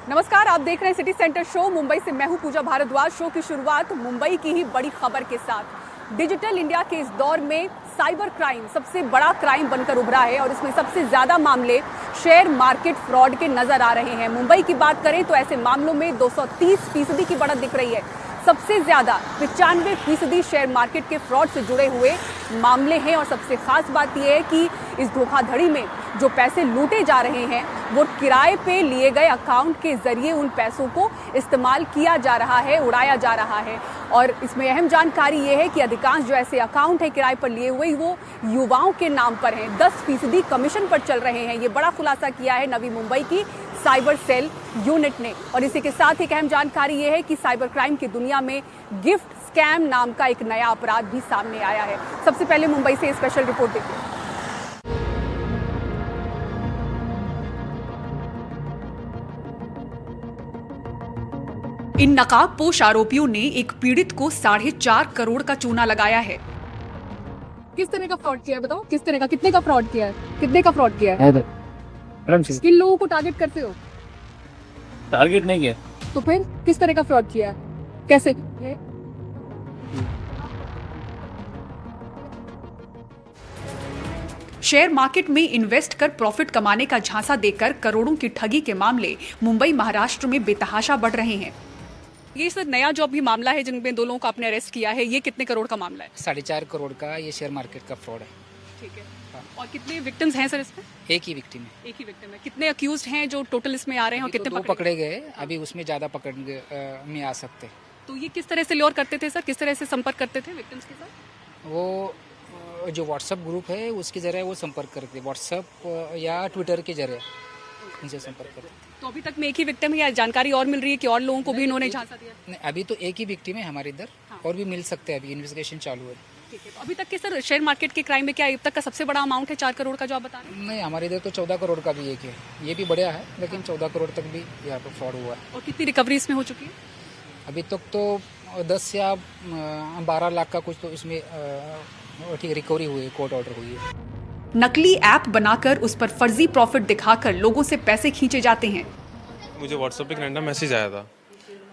नमस्कार, आप देख रहे हैं सिटी सेंटर शो। मुंबई से मैं हूं पूजा भारद्वाज। शो की शुरुआत मुंबई की ही बड़ी खबर के साथ। डिजिटल इंडिया के इस दौर में साइबर क्राइम सबसे बड़ा क्राइम बनकर उभरा है और इसमें सबसे ज्यादा मामले शेयर मार्केट फ्रॉड के नजर आ रहे हैं। मुंबई की बात करें तो ऐसे मामलों में 230% की बढ़त दिख रही है। सबसे ज्यादा 95% शेयर मार्केट के फ्रॉड से जुड़े हुए मामले हैं और सबसे खास बात यह है कि इस धोखाधड़ी में जो पैसे लूटे जा रहे हैं वो किराए पे लिए गए अकाउंट के जरिए उन पैसों को इस्तेमाल किया जा रहा है, उड़ाया जा रहा है। और इसमें अहम जानकारी ये है कि अधिकांश जो ऐसे अकाउंट है किराए पर लिए हुए वो युवाओं के नाम पर हैं। 10% कमीशन पर चल रहे हैं। ये बड़ा खुलासा किया है नवी मुंबई की साइबर सेल यूनिट ने। और इसी के साथ एक अहम जानकारी ये है कि साइबर क्राइम की दुनिया में गिफ्ट स्कैम नाम का एक नया अपराध भी सामने आया है। सबसे पहले मुंबई से स्पेशल रिपोर्ट देखिए। इन नकाबपोश आरोपियों ने एक पीड़ित को 4.5 करोड़ का चूना लगाया है। किस तरह का फ्रॉड किया है बताओ? किस तरह का, कितने का फ्रॉड किया है? कितने का फ्रॉड किया है? किन लोगों को टारगेट करते हो? टारगेट नहीं किया। तो फिर किस तरह का फ्रॉड किया है? कैसे? शेयर मार्केट में इन्वेस्ट कर प्रॉफिट कमाने का झांसा देकर करोड़ों की ठगी के मामले मुंबई महाराष्ट्र में बेतहाशा बढ़ रहे हैं। ये सर नया जो अभी मामला है जिनमें 2 लोगों को आपने अरेस्ट किया है, ये कितने करोड़ का मामला है? 4.5 करोड़ का ये शेयर मार्केट का फ्रॉड है। ठीक है। और कितने विक्टिम्स हैं सर इसमें? एक ही विक्टिम है। एक ही विक्टिम है। कितने अक्यूज्ड हैं जो टोटल इसमें आ रहे हैं और कितने तो 2 पकड़े गए, अभी उसमें ज़्यादा पकड़ में आ सकते। तो ये किस तरह से ल्योर करते थे सर? किस तरह से संपर्क करते थे विक्टिम्स के साथ? वो जो व्हाट्सएप ग्रुप है उसके जरिए वो संपर्क करते, व्हाट्सएप या ट्विटर के जरिए उनसे संपर्क करते। तो अभी तक में एक ही विक्टिम है या जानकारी और मिल रही है कि और लोगों को भी इन्होंने झांसा दिया? नहीं, अभी तो एक ही विक्टिम है हमारे इधर। हाँ। और भी मिल सकते हैं, अभी इन्वेस्टिगेशन चालू है। ठीक है। तो अभी तक के सर शेयर मार्केट के क्राइम में क्या अब तक का सबसे बड़ा अमाउंट है 4 करोड़ का जो आप बता रहे हैं? नहीं, हमारे इधर तो 14 करोड़ का भी एक है, ये भी बढ़िया है, लेकिन 14 करोड़ तक भी यहाँ पर फ्रॉड हुआ है। और कितनी रिकवरी इसमें हो चुकी है? अभी तक तो 10 या 12 लाख का कुछ तो इसमें ठीक रिकवरी हुई है, कोर्ट ऑर्डर हुई है। नकली ऐप बनाकर उस पर फर्जी प्रॉफिट दिखाकर लोगों से पैसे खींचे जाते हैं। मुझे व्हाट्सएप पे एक रैंडम मैसेज आया था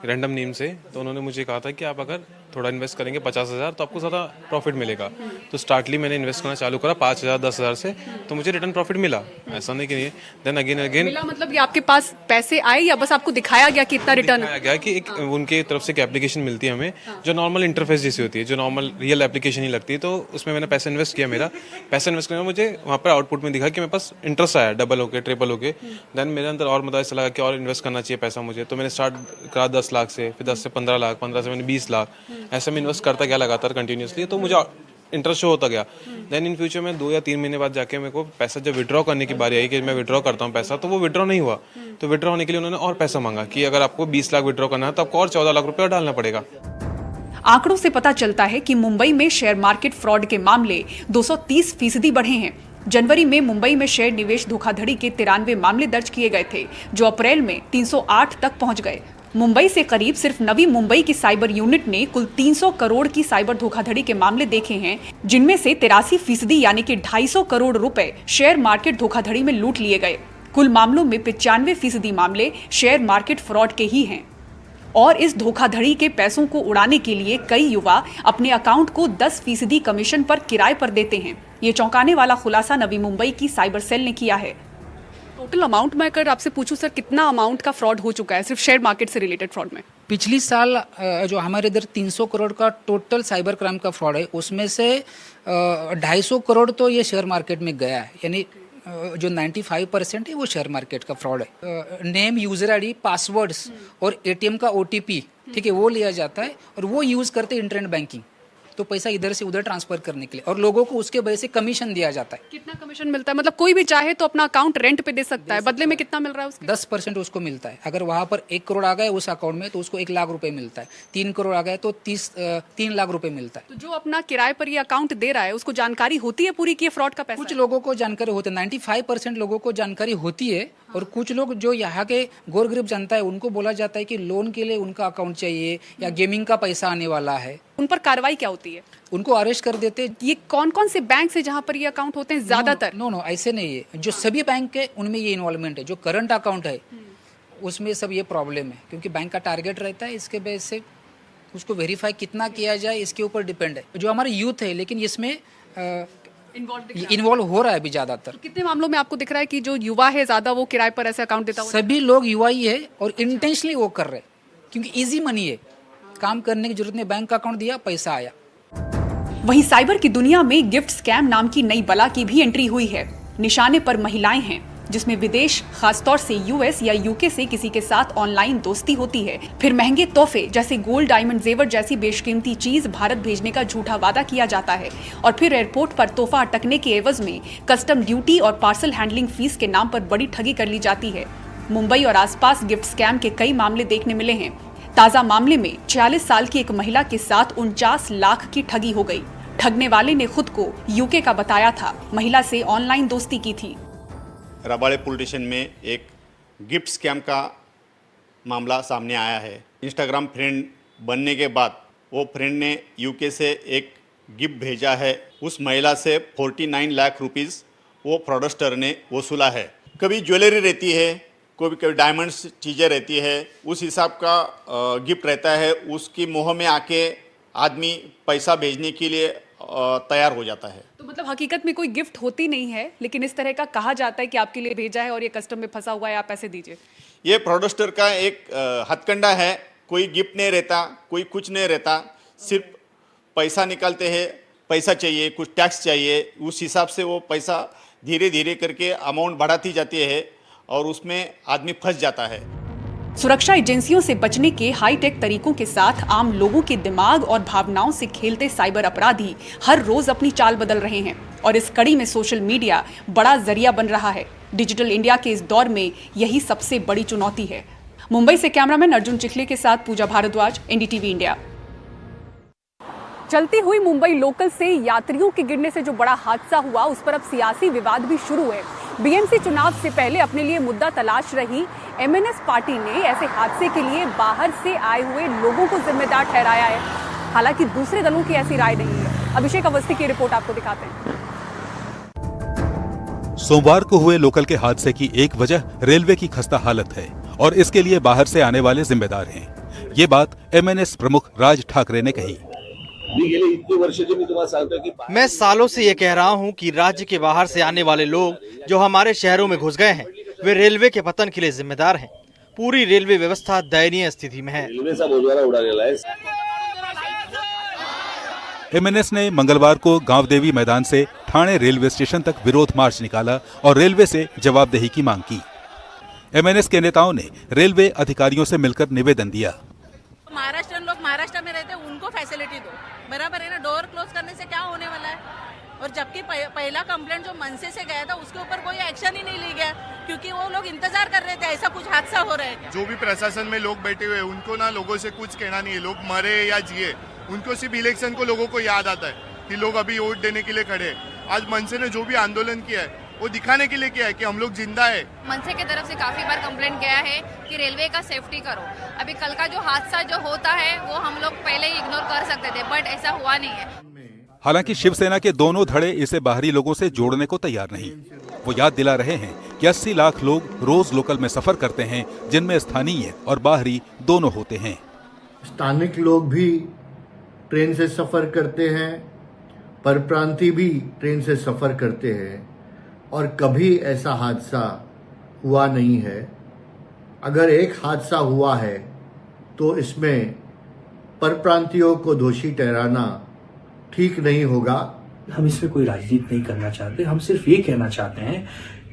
रैंडम नेम से, तो उन्होंने मुझे कहा था कि आप अगर थोड़ा इन्वेस्ट करेंगे 50,000 तो आपको ज़्यादा प्रॉफिट मिलेगा। तो स्टार्टली मैंने इन्वेस्ट करना चालू करा 5,000 10,000 से, तो मुझे रिटर्न प्रॉफिट मिला, ऐसा नहीं कि नहीं। देन अगेन मिला मतलब ये आपके पास पैसे आए या बस आपको दिखाया गया कि इतना रिटर्न? दिखाया गया कि एक उनके तरफ से एक एप्लीकेशन मिलती है हमें जो नॉर्मल इंटरफेस जैसी होती है, जो नॉर्मल रियल एप्लीकेशन ही लगती है। तो उसमें मैंने पैसा इन्वेस्ट किया। मेरा पैसा इन्वेस्ट करने में मुझे वहाँ पर आउटपुट में दिखा कि मेरे पास इंटरेस्ट आया, डबल होके ट्रिपल होके। देन मेरे अंदर और मतलब ऐसा लगा कि और इन्वेस्ट करना चाहिए पैसा मुझे, तो मैंने स्टार्ट करा 10 लाख से, फिर 10 से 15 लाख, 15 से मैंने 20 लाख, ऐसे में इन्वेस्ट करता गया लगातार कंटिन्यूसली। तो मुझे इंटरेस्ट शो होता गया। देन इन फ्यूचर में 2 या 3 महीने बाद जाके मेरे को पैसा जब विड्रॉ करने की बारी आई कि मैं विड्रॉ करता हूँ पैसा, तो वो विड्रॉ नहीं हुआ। तो विड्रॉ होने के लिए उन्होंने और पैसा मांगा कि अगर आपको 20 लाख विड्रॉ करना है तो आपको और 14 लाख रुपये डालना पड़ेगा। आंकड़ों से पता चलता है कि मुंबई में शेयर मार्केट फ्रॉड के मामले 230% बढ़े हैं। जनवरी में मुंबई में शेयर निवेश धोखाधड़ी के 93 मामले दर्ज किए गए थे, जो अप्रैल में 308 तक पहुंच गए। मुंबई से करीब सिर्फ नवी मुंबई की साइबर यूनिट ने कुल 300 करोड़ की साइबर धोखाधड़ी के मामले देखे हैं, जिनमें से 83% यानी कि 250 करोड़ रुपए शेयर मार्केट धोखाधड़ी में लूट लिए गए। कुल मामलों में 95% मामले शेयर मार्केट फ्रॉड के ही हैं। और इस धोखाधड़ी के पैसों को उड़ाने के लिए कई युवा अपने अकाउंट को 10% कमीशन पर किराए पर देते हैं। ये चौंकाने वाला खुलासा नवी मुंबई की साइबर सेल ने किया है। टोटल अमाउंट मैं अगर आपसे पूछूं सर, कितना अमाउंट का फ्रॉड हो चुका है सिर्फ शेयर मार्केट से रिलेटेड फ्रॉड में? पिछली साल जो हमारे इधर 300 करोड़ का टोटल साइबर क्राइम का फ्रॉड है, उसमें से 250 करोड़ तो ये शेयर मार्केट में गया है, यानी जो 95% है वो शेयर मार्केट का फ्रॉड है। नेम, यूजर आईडी, पासवर्ड्स और एटीएम का ओटीपी, ठीक है, वो लिया जाता है और वो यूज़ करते हैं इंटरनेट बैंकिंग, तो पैसा इधर से उधर ट्रांसफर करने के लिए, और लोगों को उसके वजह से कमीशन दिया जाता है। कितना कमीशन मिलता है? मतलब कोई भी चाहे तो अपना अकाउंट रेंट पे दे सकता है, बदले में कितना मिल रहा है उसके? 10% उसको मिलता है। अगर वहाँ पर 1 करोड़ आ गए उस अकाउंट में तो उसको 1 लाख रुपए मिलता है। 3 करोड़ आ गए तो 3 लाख रुपए मिलता है। तो जो अपना किराए पर ये अकाउंट दे रहा है उसको जानकारी होती है पूरी कि ये फ्रॉड का पैसा कुछ है? लोगों को जानकारी होती है, 95% लोगों को जानकारी होती है। और कुछ लोग जो यहाँ के गोर गरीब जनता है उनको बोला जाता है कि लोन के लिए उनका अकाउंट चाहिए या गेमिंग का पैसा आने वाला है, उन पर कार्रवाई क्या होती है? उनको अरेस्ट कर देते। ये कौन कौन से बैंक से जहां पर ये अकाउंट होते हैं ज्यादातर? नो ऐसे नहीं है, जो सभी बैंक के उनमें ये इन्वॉल्वमेंट है। जो करंट अकाउंट है उसमें सब ये प्रॉब्लम है, क्योंकि बैंक का टारगेट रहता है, इसके बेस से उसको वेरीफाई कितना किया जाए इसके ऊपर डिपेंड है। जो हमारा यूथ है, लेकिन इसमें इन्वॉल्व हो रहा है अभी ज़्यादातर। कितने मामलों में आपको दिख रहा है कि जो युवा है ज्यादा वो किराए पर ऐसे अकाउंट देता हुआ? सभी लोग युवा ही है और इंटेंशनली वो कर रहे हैं, क्योंकि इजी मनी है, काम करने की जरूरत नहीं, बैंक का अकाउंट दिया, पैसा आया। वहीं साइबर की दुनिया में गिफ्ट स्कैम नाम की नई बला की भी एंट्री हुई है। निशाने पर महिलाएं हैं, जिसमें विदेश खासतौर से यूएस या यूके से किसी के साथ ऑनलाइन दोस्ती होती है। फिर महंगे तोहफे जैसे गोल्ड, डायमंड, जेवर जैसी बेशकीमती चीज भारत भेजने का झूठा वादा किया जाता है और फिर एयरपोर्ट पर तोहफा अटकने के एवज में कस्टम ड्यूटी और पार्सल हैंडलिंग फीस के नाम पर बड़ी ठगी कर ली जाती है। मुंबई और आसपास गिफ्ट स्कैम के कई मामले देखने मिले हैं। ताजा मामले में 46 साल की एक महिला के साथ 49 लाख की ठगी हो गई। ठगने वाले ने खुद को यूके का बताया था, महिला से ऑनलाइन दोस्ती की थी। रबाड़े पुलिस स्टेशन में एक गिफ्ट स्कैम का मामला सामने आया है। इंस्टाग्राम फ्रेंड बनने के बाद वो फ्रेंड ने यूके से एक गिफ्ट भेजा है। उस महिला से 49 लाख रुपीस वो फ्रॉडस्टर ने वसूला है। कभी ज्वेलरी रहती है, कभी डायमंड्स चीज़ें रहती है, उस हिसाब का गिफ्ट रहता है। उसकी मोह में आके आदमी पैसा भेजने के लिए तैयार हो जाता है। तो मतलब हकीकत में कोई गिफ्ट होती नहीं है, लेकिन इस तरह का कहा जाता है कि आपके लिए भेजा है और ये कस्टम में फंसा हुआ है, आप पैसे दीजिए। ये फ्रॉडस्टर का एक हथकंडा है। कोई गिफ्ट नहीं रहता, कोई कुछ नहीं रहता, सिर्फ पैसा निकालते हैं। पैसा चाहिए, कुछ टैक्स चाहिए, उस हिसाब से वो पैसा धीरे धीरे करके अमाउंट बढ़ाती जाती है और उसमें आदमी फंस जाता है। सुरक्षा एजेंसियों से बचने के हाईटेक तरीकों के साथ आम लोगों के दिमाग और भावनाओं से खेलते साइबर अपराधी हर रोज अपनी चाल बदल रहे हैं और इस कड़ी में सोशल मीडिया बड़ा जरिया बन रहा है। डिजिटल इंडिया के इस दौर में यही सबसे बड़ी चुनौती है। मुंबई से कैमरामैन अर्जुन चिखले के साथ पूजा भारद्वाज, एनडीटीवी इंडिया। चलती हुई मुंबई लोकल से यात्रियों के गिरने से जो बड़ा हादसा हुआ, उस पर अब सियासी विवाद भी शुरू है। बीएमसी चुनाव से पहले अपने लिए मुद्दा तलाश रही एमएनएस पार्टी ने ऐसे हादसे के लिए बाहर से आए हुए लोगों को जिम्मेदार ठहराया है। हालांकि दूसरे दलों की ऐसी राय नहीं है। अभिषेक अवस्थी की रिपोर्ट आपको दिखाते हैं। सोमवार को हुए लोकल के हादसे की एक वजह रेलवे की खस्ता हालत है और इसके लिए बाहर से आने वाले जिम्मेदार हैं। ये बात एमएनएस प्रमुख राज ठाकरे ने कही। मैं सालों से ये कह रहा हूँ कि राज्य के बाहर से आने वाले लोग जो हमारे शहरों में घुस गए हैं, वे रेलवे के पतन के लिए जिम्मेदार हैं। पूरी रेलवे व्यवस्था दयनीय स्थिति में है। एमएनएस ने मंगलवार को गांव देवी मैदान से ठाणे रेलवे स्टेशन तक विरोध मार्च निकाला और रेलवे से जवाबदेही की मांग की। एमएनएस के नेताओं ने रेलवे अधिकारियों से मिलकर निवेदन दिया। महाराष्ट्र लोग महाराष्ट्र में रहते हैं, उनको फैसिलिटी दो, बराबर है ना। डोर क्लोज करने से क्या होने वाला है? और जबकि पहला कंप्लेंट जो मनसे से गया था उसके ऊपर कोई एक्शन ही नहीं लिया गया, क्योंकि वो लोग इंतजार कर रहे थे ऐसा कुछ हादसा हो रहा है। जो भी प्रशासन में लोग बैठे हुए हैं उनको ना लोगों से कुछ कहना नहीं है। लोग मरे या जिए, उनको सिर्फ इलेक्शन को लोगों को याद आता है कि लोग अभी वोट देने के लिए खड़े हैं। आज मनसे ने जो भी आंदोलन किया है वो दिखाने के लिए किया है कि हम लोग जिंदा है। मनसे की तरफ से काफी बार कंप्लेंट गया है कि रेलवे का सेफ्टी करो। अभी कल का जो हादसा जो होता है वो हम लोग पहले ही इग्नोर कर सकते थे, बट ऐसा हुआ नहीं है। हालांकि शिवसेना के दोनों धड़े इसे बाहरी लोगों से जोड़ने को तैयार नहीं। वो याद दिला रहे हैं कि 80 लाख लोग रोज लोकल में सफर करते हैं, जिनमें स्थानीय और बाहरी दोनों होते हैं। स्थानिक लोग भी ट्रेन से सफर करते हैं, परप्रांतीय भी ट्रेन से सफर करते हैं और कभी ऐसा हादसा हुआ नहीं है। अगर एक हादसा हुआ है तो इसमें परप्रांतियों को दोषी ठहराना ठीक नहीं होगा। हम इसमें कोई राजनीति नहीं करना चाहते। हम सिर्फ ये कहना चाहते हैं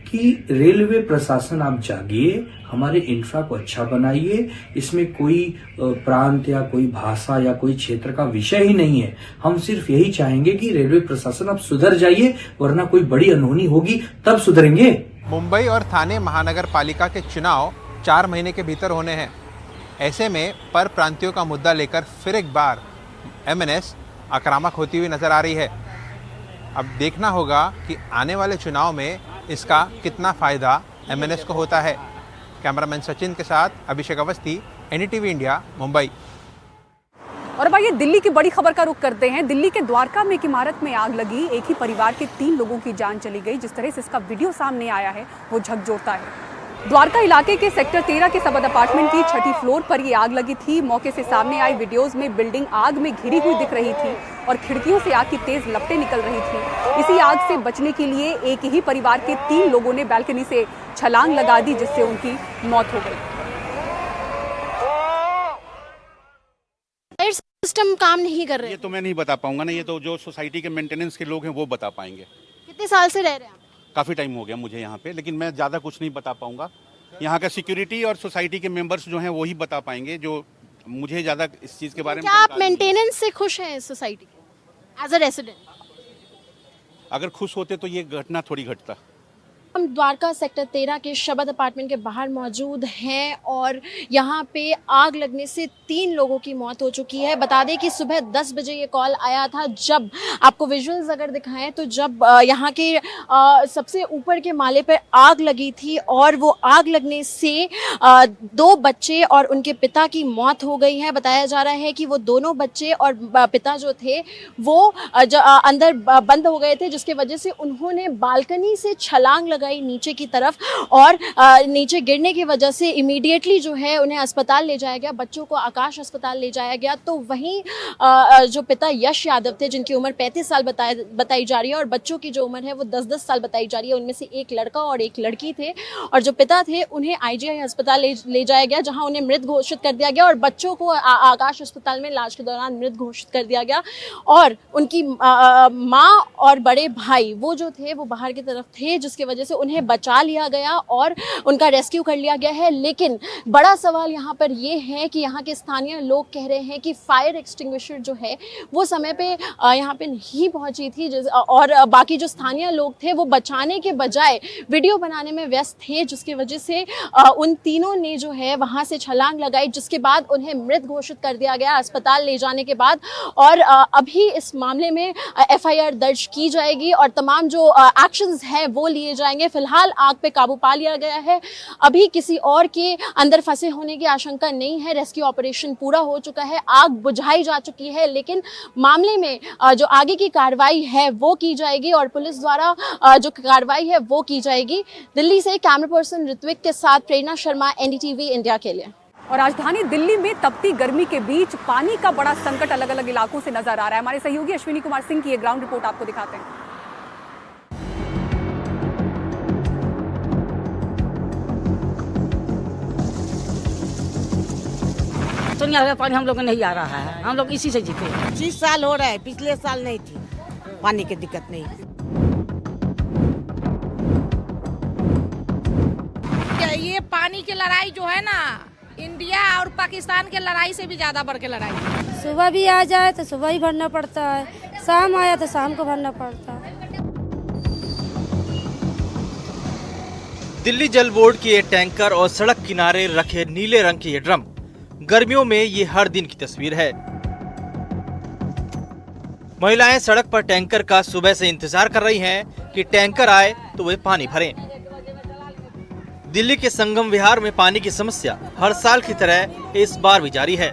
कि रेलवे प्रशासन आप जागिए, हमारे इंफ्रा को अच्छा बनाइए। इसमें कोई प्रांत या कोई भाषा या कोई क्षेत्र का विषय ही नहीं है। हम सिर्फ यही चाहेंगे कि रेलवे प्रशासन आप सुधर जाइए, वरना कोई बड़ी अनहोनी होगी तब सुधरेंगे। मुंबई और ठाणे महानगर पालिका के चुनाव 4 महीने के भीतर होने हैं। ऐसे में पर प्रांतियों का मुद्दा लेकर फिर एक बार एमएनएस आक्रामक होती हुई नजर आ रही है। अब देखना होगा कि आने वाले चुनाव में इसका कितना फायदा एमएनएस को होता है। कैमरामैन सचिन के साथ अभिषेक अवस्थी, एनडीटीवी इंडिया, मुंबई। और अब आइए दिल्ली की बड़ी खबर का रुख करते हैं। दिल्ली के द्वारका में एक इमारत में आग लगी, एक ही परिवार के 3 लोगों की जान चली गई। जिस तरह से इसका वीडियो सामने आया है वो झकझोरता है। द्वारका इलाके के सेक्टर 13 के सबद अपार्टमेंट की छठी फ्लोर पर ये आग लगी थी। मौके से सामने आई वीडियोस में बिल्डिंग आग में घिरी हुई दिख रही थी और खिड़कियों से आग की तेज लपटें निकल रही थी। इसी आग से बचने के लिए एक ही परिवार के 3 लोगों ने बालकनी से छलांग लगा दी, जिससे उनकी मौत हो गई। सिस्टम काम नहीं कर रहे? ये तो मैं नहीं बता पाऊंगा ना, ये तो जो सोसाइटी के मेंटेनेंस के लोग हैं वो बता पाएंगे। कितने साल से रह रहे हैं आप? काफ़ी टाइम हो गया मुझे यहाँ पे, लेकिन मैं ज़्यादा कुछ नहीं बता पाऊंगा। यहाँ का सिक्योरिटी और सोसाइटी के मेंबर्स जो हैं वो ही बता पाएंगे, जो मुझे ज़्यादा इस चीज़ के बारे में। क्या आप मेंटेनेंस से खुश हैं सोसाइटी के एज अ रेसिडेंट? अगर खुश होते तो ये घटना थोड़ी घटता। हम द्वारका सेक्टर 13 के शबद अपार्टमेंट के बाहर मौजूद हैं और यहाँ पे आग लगने से 3 लोगों की मौत हो चुकी है। बता दें कि सुबह 10 बजे ये कॉल आया था। जब आपको विजुअल्स अगर दिखाएं तो जब यहाँ के सबसे ऊपर के माले पर आग लगी थी और वो आग लगने से 2 बच्चे और उनके पिता की मौत हो गई है। बताया जा रहा है कि वो दोनों बच्चे और पिता जो थे वो अंदर बंद हो गए थे, जिसके वजह से उन्होंने बालकनी से छलांग लगाई नीचे की तरफ और नीचे गिरने की वजह से इमीडिएटली जो है उन्हें अस्पताल ले जाया गया। बच्चों को आकाश अस्पताल ले जाया गया। तो वहीं जो पिता यश यादव थे, जिनकी उम्र 35 साल बताई जा रही है और बच्चों की जो उम्र है वो 10-10 साल बताई जा रही है, उनमें से एक लड़का और एक लड़की थे। और जो पिता थे उन्हें IGI अस्पताल ले जाया गया, जहां उन्हें मृत घोषित कर दिया गया और बच्चों को आकाश अस्पताल में इलाज के दौरान मृत घोषित कर दिया गया। और उनकी माँ और बड़े भाई वो जो थे वो बाहर की तरफ थे, जिसकी वजह से उन्हें बचा लिया गया और उनका रेस्क्यू कर लिया गया है। लेकिन बड़ा सवाल यहाँ पर ये है कि यहाँ के स्थानीय लोग कह रहे हैं कि फायर एक्सटिंग्विशर जो है वो समय पे यहाँ पे नहीं पहुंची थी, और बाकी जो स्थानीय लोग थे वो बचाने के बजाय वीडियो बनाने में व्यस्त थे, जिसकी वजह से उन तीनों ने जो है वहाँ से छलांग लगाई, जिसके बाद उन्हें मृत घोषित कर दिया गया अस्पताल ले जाने के बाद। और अभी इस मामले में FIR दर्ज की जाएगी और तमाम जो एक्शंस हैं वो लिए जाएंगे। फिलहाल आग पे काबू पा लिया गया है। अभी किसी और के अंदर फंसे होने की आशंका नहीं है। रेस्क्यू ऑपरेशन पूरा हो चुका है, आग बुझाई जा चुकी है, लेकिन मामले में जो आगे की कार्रवाई है वो की जाएगी और पुलिस द्वारा जो कार्रवाई है वो की जाएगी। दिल्ली से कैमरा पर्सन ऋत्विक के साथ प्रेरणा शर्मा, NDTV इंडिया के लिए। और राजधानी दिल्ली में तपती गर्मी के बीच पानी का बड़ा संकट अलग अलग इलाकों से नजर आ रहा है। हमारे सहयोगी अश्विनी कुमार सिंह की ये ग्राउंड रिपोर्ट आपको दिखाते हैं। पानी हम लोग नहीं आ रहा है, हम लोग इसी से जीते। 20 साल हो रहा है, पिछले साल नहीं थी, पानी की दिक्कत नहीं। ये पानी की लड़ाई जो है ना, इंडिया और पाकिस्तान के लड़ाई से भी ज्यादा बढ़ के लड़ाई है। सुबह भी आ जाए तो सुबह ही भरना पड़ता है, शाम आया तो शाम को भरना पड़ता है। दिल्ली जल बोर्ड के ये टैंकर और सड़क किनारे रखे नीले रंग के ये ड्रम, गर्मियों में ये हर दिन की तस्वीर है। महिलाएं सड़क पर टैंकर का सुबह से इंतजार कर रही हैं कि टैंकर आए तो वे पानी भरें। दिल्ली के संगम विहार में पानी की समस्या हर साल की तरह इस बार भी जारी है।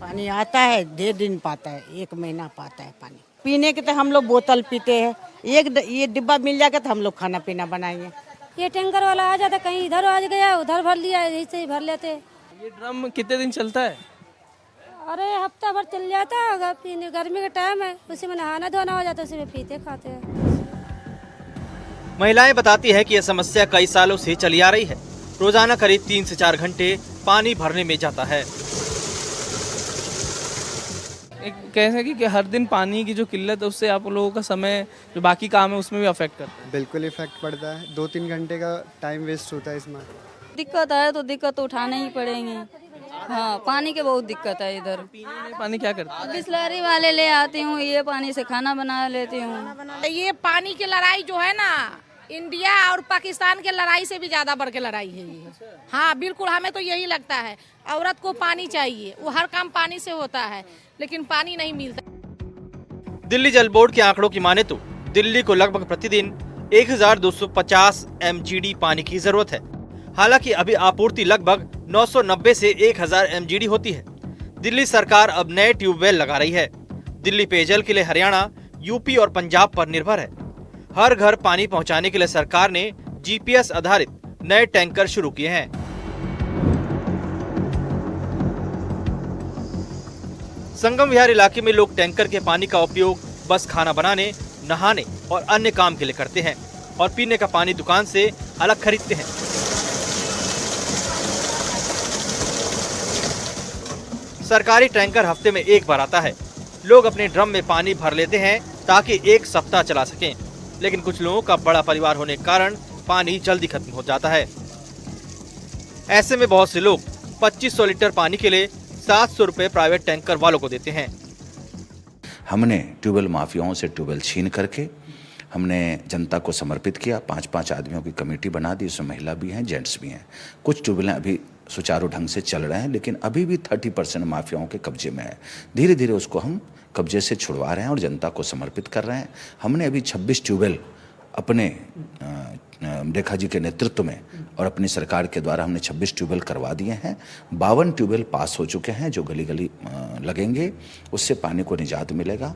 पानी आता है, 1.5 दिन पाता है, 1 महीना पाता है पानी। पीने के तो हम लोग बोतल पीते हैं, ये डिब्बा मिल जाएगा तो हम लोग खाना पीना बनाएंगे। ये टैंकर वाला आ जाता, कहीं इधर आ गया उधर भर लिया, ऐसे ही भर लेते। ये ड्रम कितने दिन चलता है? अरे हफ्ता भर चल जाता है। पीने गर्मी का टाइम है, उसी में नहाना धोना हो जाता है, उसी में पीते खाते हैं। महिलाएं बताती है कि यह समस्या कई सालों से चली आ रही है। रोजाना करीब 3 से 4 घंटे पानी भरने में जाता है। एक कह सके कि हर दिन पानी की जो किल्लत है उससे आप लोगों का समय जो बाकी काम है उसमें भी अफेक्ट करता है। बिल्कुल इफेक्ट पड़ता है, 2-3 घंटे का टाइम वेस्ट होता है इसमें। दिक्कत है तो दिक्कत उठाने ही पड़ेंगे। हाँ, पानी की बहुत दिक्कत है इधर। पानी क्या करते हैं? बिस्लरी वाले ले आती हूँ, ये पानी से खाना बना लेती हूँ। ये पानी की लड़ाई जो है ना, इंडिया और पाकिस्तान के लड़ाई से भी ज्यादा बढ़ के लड़ाई है ये। हाँ बिल्कुल, हमें तो यही लगता है। औरत को पानी चाहिए, वो हर काम पानी से होता है, लेकिन पानी नहीं मिलता। दिल्ली जल बोर्ड के आंकड़ों की माने तो दिल्ली को लगभग प्रतिदिन 1250 MGD पानी की जरूरत है। हालांकि अभी आपूर्ति लगभग 990 से 1000 MGD होती है। दिल्ली सरकार अब नए ट्यूबवेल लगा रही है। दिल्ली पेयजल के लिए हरियाणा, यूपी और पंजाब पर निर्भर है। हर घर पानी पहुंचाने के लिए सरकार ने GPS आधारित नए टैंकर शुरू किए हैं। संगम विहार इलाके में लोग टैंकर के पानी का उपयोग बस खाना बनाने, नहाने और अन्य काम के लिए करते हैं और पीने का पानी दुकान से अलग खरीदते हैं। सरकारी टैंकर हफ्ते में एक बार आता है। लोग अपने ड्रम में पानी भर लेते हैं ताकि एक सप्ताह चला सकें, लेकिन कुछ लोगों का बड़ा परिवार होने के कारण पानी जल्दी खत्म हो जाता है। ऐसे में बहुत से लोग 2500 लीटर पानी के लिए 700 रुपए प्राइवेट टैंकर वालों को देते हैं। हमने ट्यूबवेल माफियाओं से ट्यूबवेल छीन करके हमने जनता को समर्पित किया। 5-5 आदमियों की कमेटी बना दी, उसमें महिला भी हैं, जेंट्स भी हैं। कुछ ट्यूबवेलें अभी सुचारू ढंग से चल रहे हैं, लेकिन अभी भी 30% माफियाओं के कब्जे में है। धीरे धीरे उसको हम कब्जे से छुड़वा रहे हैं और जनता को समर्पित कर रहे हैं। हमने अभी 26 ट्यूबवेल अपने रेखा जी के नेतृत्व में और अपनी सरकार के द्वारा हमने 26 ट्यूबवेल करवा दिए हैं। 52 ट्यूबवेल पास हो चुके हैं जो गली गली लगेंगे, उससे पानी को निजात मिलेगा।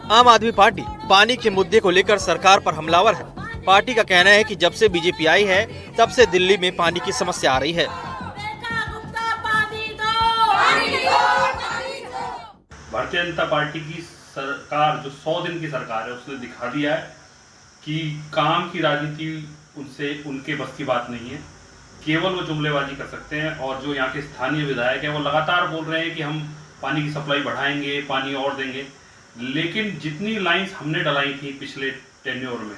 आम आदमी पार्टी पानी के मुद्दे को लेकर सरकार पर हमलावर है। पार्टी का कहना है कि जब से बीजेपी आई है तब से दिल्ली में पानी की समस्या आ रही है। भारतीय जनता पार्टी की सरकार जो 100 दिन की सरकार है उसने दिखा दिया है कि काम की राजनीति उनसे उनके बस की बात नहीं है। केवल वो जुमलेबाजी कर सकते हैं और जो यहाँ के स्थानीय विधायक हैं वो लगातार बोल रहे हैं कि हम पानी की सप्लाई बढ़ाएंगे, पानी और देंगे, लेकिन जितनी लाइंस हमने डलाई थी पिछले टेन्योर में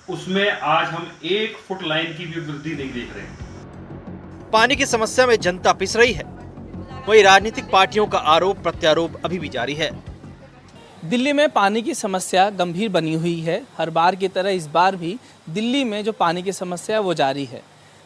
उसमें आज हम 1 फुट लाइन की भी वृद्धि नहीं देख रहे हैं। पानी की समस्या में जनता पिस रही है, वही राजनीतिक पार्टियों का आरोप प्रत्यारोप अभी भी जारी है। दिल्ली में पानी की समस्या गंभीर बनी हुई है। हर बार की तरह इस बार भी दिल्ली में जो पानी की समस्या है वो जारी है।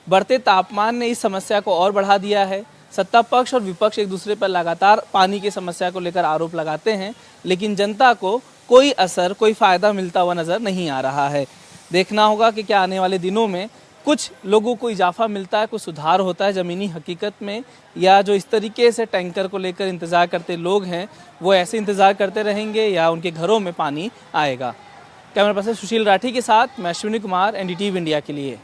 बढ़ते तापमान ने इस समस्या को और बढ़ा दिया है। सत्ता पक्ष और विपक्ष एक दूसरे पर लगातार पानी की समस्या को लेकर आरोप लगाते हैं, लेकिन जनता को कोई असर, कोई फायदा मिलता हुआ नजर नहीं आ रहा है। देखना होगा कि क्या आने वाले दिनों में कुछ लोगों को इजाफा मिलता है, कुछ सुधार होता है ज़मीनी हकीकत में, या जो इस तरीके से टैंकर को लेकर इंतज़ार करते लोग हैं वो ऐसे इंतज़ार करते रहेंगे या उनके घरों में पानी आएगा। कैमरा पर्सन सुशील राठी के साथ मैं अश्विनी कुमार, NDTV इंडिया के लिए।